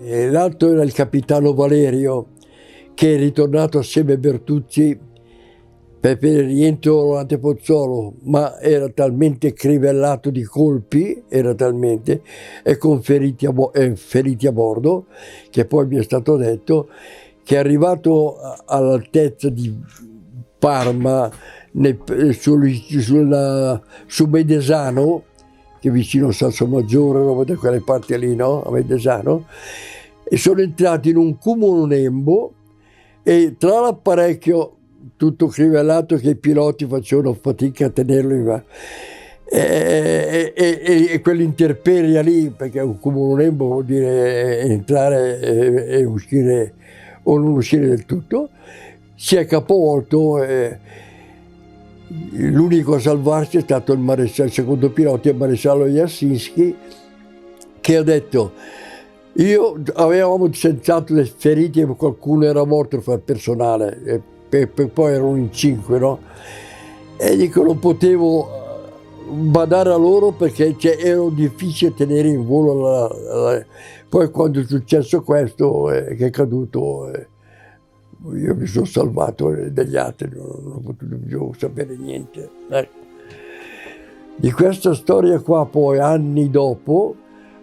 E l'altro era il capitano Valerio, che è ritornato assieme a Bertuzzi per il rientro ante Pozzolo, ma era talmente crivellato di colpi, era talmente, e con feriti a bordo, che poi mi è stato detto che è arrivato all'altezza di Parma, su Medesano, che è vicino a Salsomaggiore, roba da quelle parti lì, no? A Medesano, e sono entrati in un cumulonembo, e tra l'apparecchio tutto crivellato che i piloti facevano fatica a tenerlo in mano, e quell'interperia lì, perché un cumulonembo vuol dire entrare e uscire o non uscire del tutto, si è capovolto. L'unico a salvarsi è stato il secondo pilota, il maresciallo Jasinski, che ha detto: avevamo senz'altro dei feriti e qualcuno era morto fra il personale, e poi erano in 5, no? E dico, non potevo badare a loro perché era difficile tenere in volo poi quando è successo questo, che è caduto, io mi sono salvato, degli altri non ho potuto più sapere niente. Di questa storia qua poi, anni dopo,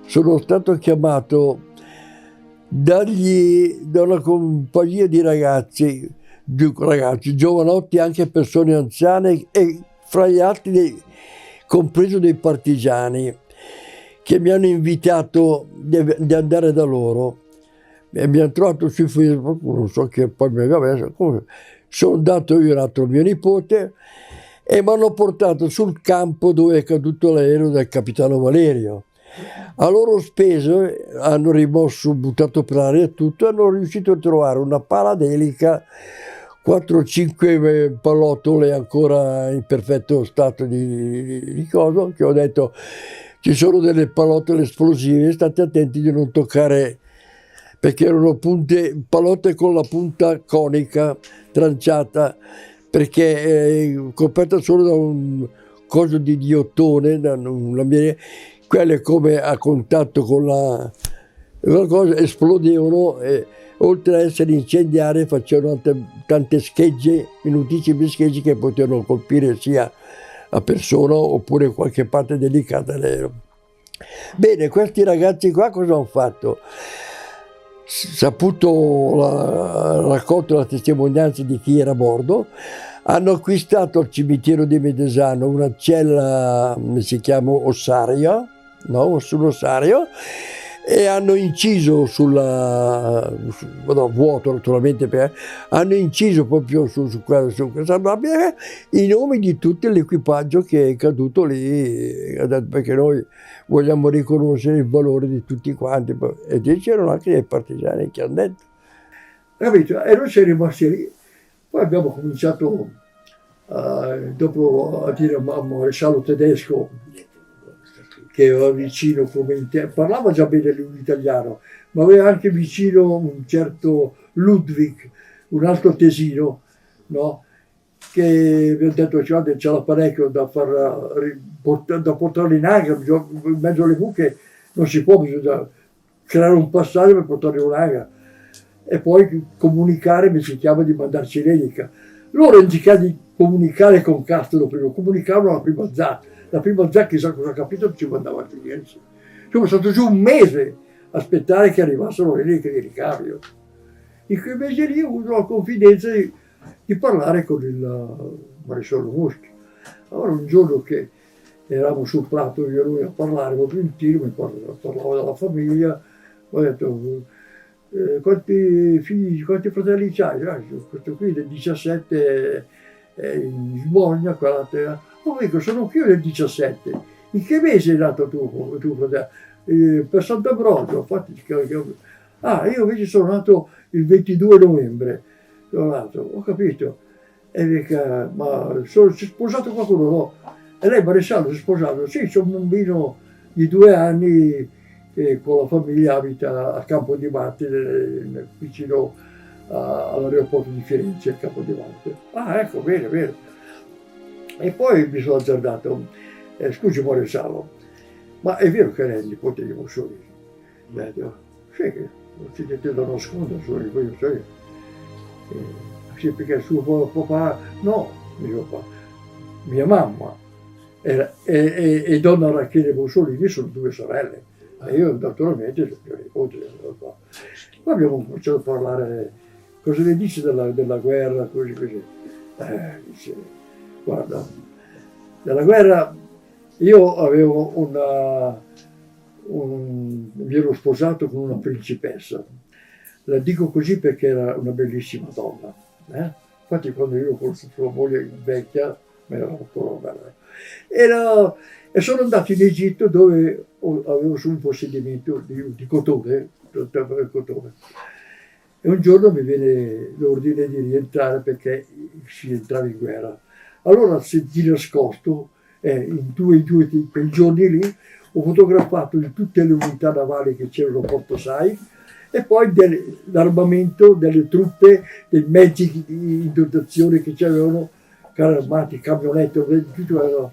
sono stato chiamato da una compagnia di ragazzi, giovanotti, anche persone anziane, e fra gli altri compreso dei partigiani, che mi hanno invitato di andare da loro. E mi hanno trovato su Facebook, non so che poi mi aveva messo, sono andato io e un altro mio nipote, e mi hanno portato sul campo dove è caduto l'aereo del capitano Valerio. A loro spese hanno rimosso, buttato per aria tutto, e hanno riuscito a trovare una pala d'elica, 4-5 pallottole ancora in perfetto stato di coso, che ho detto: ci sono delle pallottole esplosive, state attenti di non toccare, perché erano pallotte con la punta conica, tranciata, perché coperta solo da un coso di ottone, quelle come a contatto con la cosa esplodevano, e oltre a essere incendiarie facevano tante schegge, minutissime schegge, che potevano colpire sia la persona oppure qualche parte delicata dell'aereo. Bene, questi ragazzi qua cosa hanno fatto? Raccolto la testimonianza di chi era a bordo, hanno acquistato al cimitero di Medesano una cella, si chiama ossario, no? Sull'ossario, e hanno inciso vuoto naturalmente, hanno inciso proprio su questa rabbia i nomi di tutto l'equipaggio che è caduto lì, perché noi vogliamo riconoscere il valore di tutti quanti, e c'erano anche dei partigiani che hanno detto. Capito? E noi siamo rimasti lì. Poi abbiamo cominciato dopo a dire a maresciallo Tedesco, che era vicino parlava già bene l'italiano, ma aveva anche vicino un certo Ludwig, un altro tesino, no? Che mi ha detto: c'è l'apparecchio da portarlo in Agra, in mezzo alle buche non si può, bisogna creare un passaggio per portarlo in Agra, e poi comunicare, mi si chiama di mandarci l'elica. Loro, invece di comunicare con Castro prima, comunicavano la prima ZAC. La prima ZAC, chissà cosa ha capito, ci mandava giù niente. Sono stato giù un mese a aspettare che arrivassero le eliche di ricambio. In quei mesi lì ho avuto la confidenza di parlare con il maresciallo Moschi. Allora un giorno che eravamo sul prato io e lui a parlare, proprio in tiro, parlavo della famiglia, ho detto: quanti figli, quanti fratelli c'hai? Questo qui del 17 in Sbogna, oh, dico, sono anch'io del 17. In che mese è nato tuo fratello? Per Sant'Ambrogio. Io invece sono nato il 22 novembre. Sono nato, ho capito. E dica, ma si è sposato qualcuno? No. E lei, maresciallo, si è sposato? Sì, c'è un bambino di 2 anni che con la famiglia abita a Campo di Marte, vicino all'aeroporto di Firenze, a Campo di Marte. Ah, ecco, bene, bene. E poi mi sono azzardato: scusi maresciallo, ma è vero che lei è il nipote di Mussolini? Sì, non c'è niente da nascondere, solo io, cioè, sì, perché il suo papà, no, mio papà, mia mamma e donna Rachele Mussolini sono due sorelle, e io naturalmente sono mio nipote. Poi abbiamo cominciato a parlare, cosa ne dici della guerra, così. Dice, guarda, della guerra io avevo mi ero sposato con una principessa, la dico così perché era una bellissima donna, infatti quando io con sua moglie vecchia mi era ancora bella. E sono andato in Egitto dove avevo su un possedimento di cotone, e un giorno mi viene l'ordine di rientrare perché si entrava in guerra. Allora di nascosto, in quei giorni lì, ho fotografato di tutte le unità navali che c'erano a Porto Said e poi l'armamento delle truppe, dei mezzi in dotazione che c'erano, carri armati, camionette, tutto era.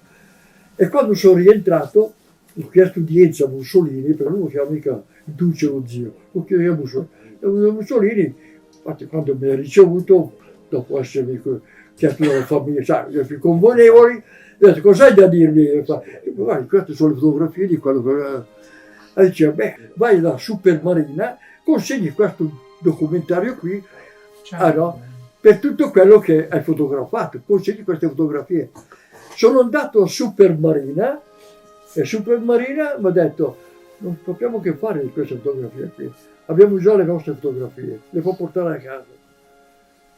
E quando sono rientrato ho chiesto udienza a Mussolini, perché non lo chiamo mica il duce o lo zio, lo chiedo a Mussolini. E Mussolini, infatti quando mi ha ricevuto, dopo essermi chiesto dalla famiglia, sai, i più convenevoli, ho detto, cos'hai da dirmi? E fa, guarda, queste sono le fotografie di quello che... E dice, beh, vai alla Supermarina, consegni questo documentario qui, no, per tutto quello che hai fotografato, consegni queste fotografie. Sono andato a Supermarina e Supermarina mi ha detto, non sappiamo che fare di queste fotografie qui, abbiamo già le nostre fotografie, le può portare a casa.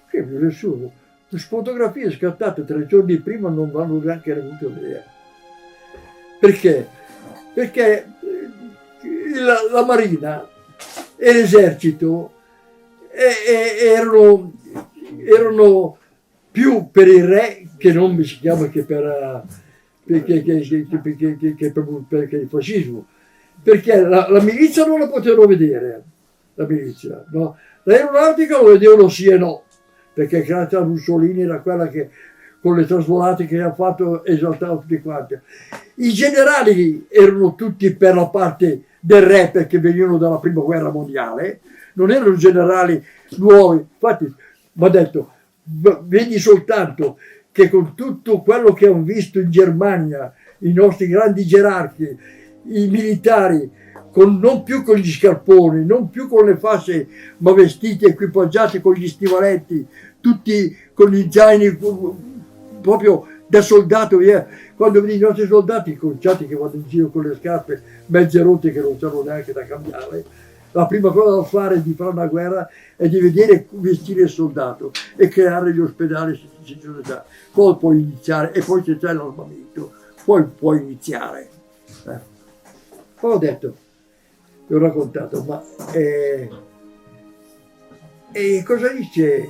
Che nessuno. Le fotografie scattate 3 giorni prima non vanno neanche venute a vedere. Perché? Perché la Marina e l'Esercito erano più per il re, che non mi si chiama che per il fascismo, perché la milizia non la potevano vedere, la milizia, no? L'aeronautica lo vedevano sì e no, perché grazie a Mussolini era quella che con le trasvolate che ha fatto esaltava tutti quanti. I generali erano tutti per la parte del re perché venivano dalla prima guerra mondiale, non erano generali nuovi, infatti mi ha detto, vedi soltanto che con tutto quello che hanno visto in Germania, i nostri grandi gerarchi, i militari, non più con gli scarponi, non più con le fasce, ma vestiti, equipaggiati con gli stivaletti, tutti con gli zaini proprio da soldato. Quando vedi i nostri soldati, i conciati che vanno in giro con le scarpe mezze rotte che non sanno neanche da cambiare, la prima cosa da fare di fare una guerra è di vedere vestire il soldato e creare gli ospedali, poi puoi iniziare, e poi se c'è l'armamento, poi puoi iniziare. Poi ho detto, l'ho raccontato, ma cosa dice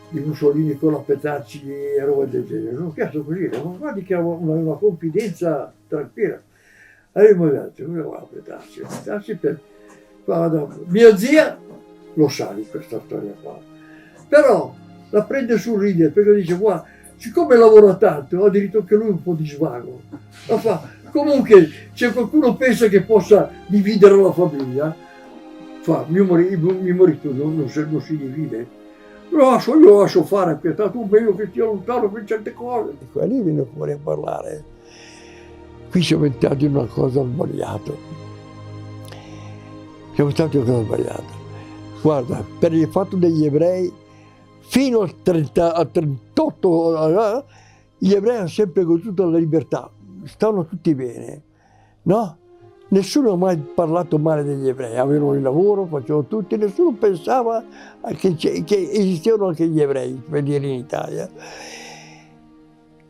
di Mussolini con la Petacci e roba del genere? Non ho chiesto così, ma guardi che avevo una confidenza tranquilla. Allora mi ha detto, come va a Petacci? Mia zia lo sa di questa storia qua, però la prende sul ridere perché dice, guarda, siccome lavora tanto, ha diritto anche lui un po' di svago. La fa. Comunque, se qualcuno pensa che possa dividere la famiglia, mio marito non si divide. Io lo lascio fare, è stato meglio che stia lontano per certe cose. E quelli viene fuori a parlare. Qui siamo entrati in una cosa sbagliata. Guarda, per il fatto degli ebrei, fino al 38, gli ebrei hanno sempre goduto la libertà. Stavano tutti bene, no? Nessuno ha mai parlato male degli ebrei, avevano il lavoro, facevano tutti, nessuno pensava che esistevano anche gli ebrei per dire in Italia.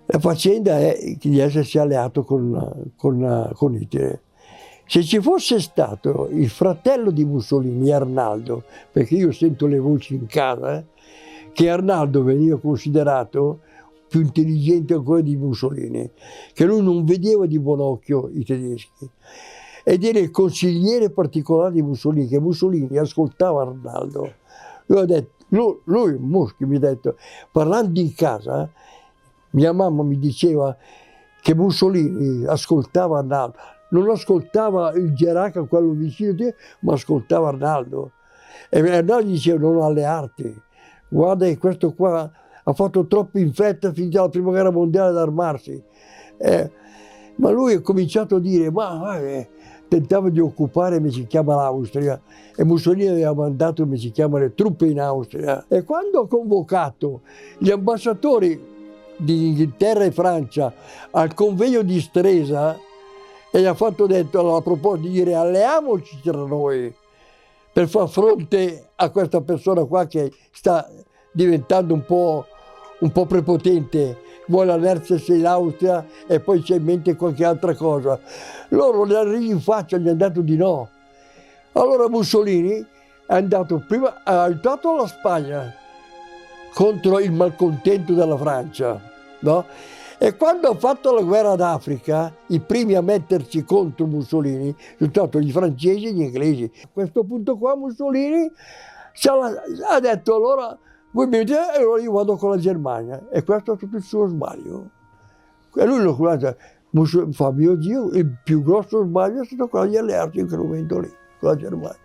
La faccenda è di essersi alleato con Hitler. Se ci fosse stato il fratello di Mussolini, Arnaldo, perché io sento le voci in casa, che Arnaldo veniva considerato più intelligente ancora di Mussolini, che lui non vedeva di buon occhio i tedeschi, ed era il consigliere particolare di Mussolini, che Mussolini ascoltava Arnaldo. Lui Moschi mi ha detto, parlando in casa, mia mamma mi diceva che Mussolini ascoltava Arnaldo. non ascoltava il Geraca, quello vicino a te, ma ascoltava Arnaldo. E Arnaldo diceva non allearti, guarda che questo qua ha fatto troppo in fretta finita la prima guerra mondiale ad armarsi. Ma lui ha cominciato a dire, tentava di occupare, come si chiama, l'Austria, e Mussolini aveva mandato, come si chiama, le truppe in Austria. E quando ha convocato gli ambasciatori di Inghilterra e Francia al convegno di Stresa, e gli ha fatto detto, a proposito di dire alleamoci tra noi per far fronte a questa persona qua che sta diventando un po' prepotente, vuole annersesi in Austria e poi c'è in mente qualche altra cosa. Loro gli hanno riso in faccia, gli hanno detto di no. Allora Mussolini è andato prima, ha aiutato la Spagna contro il malcontento della Francia, no? E quando ha fatto la guerra d'Africa, i primi a mettersi contro Mussolini sono stati gli francesi e gli inglesi. A questo punto qua Mussolini ha detto allora voi mi dite, e allora io vado con la Germania. E questo è tutto il suo sbaglio. E lui lo fa, mio Dio, il più grosso sbaglio è stato quello di allearsi in quel momento lì, con la Germania.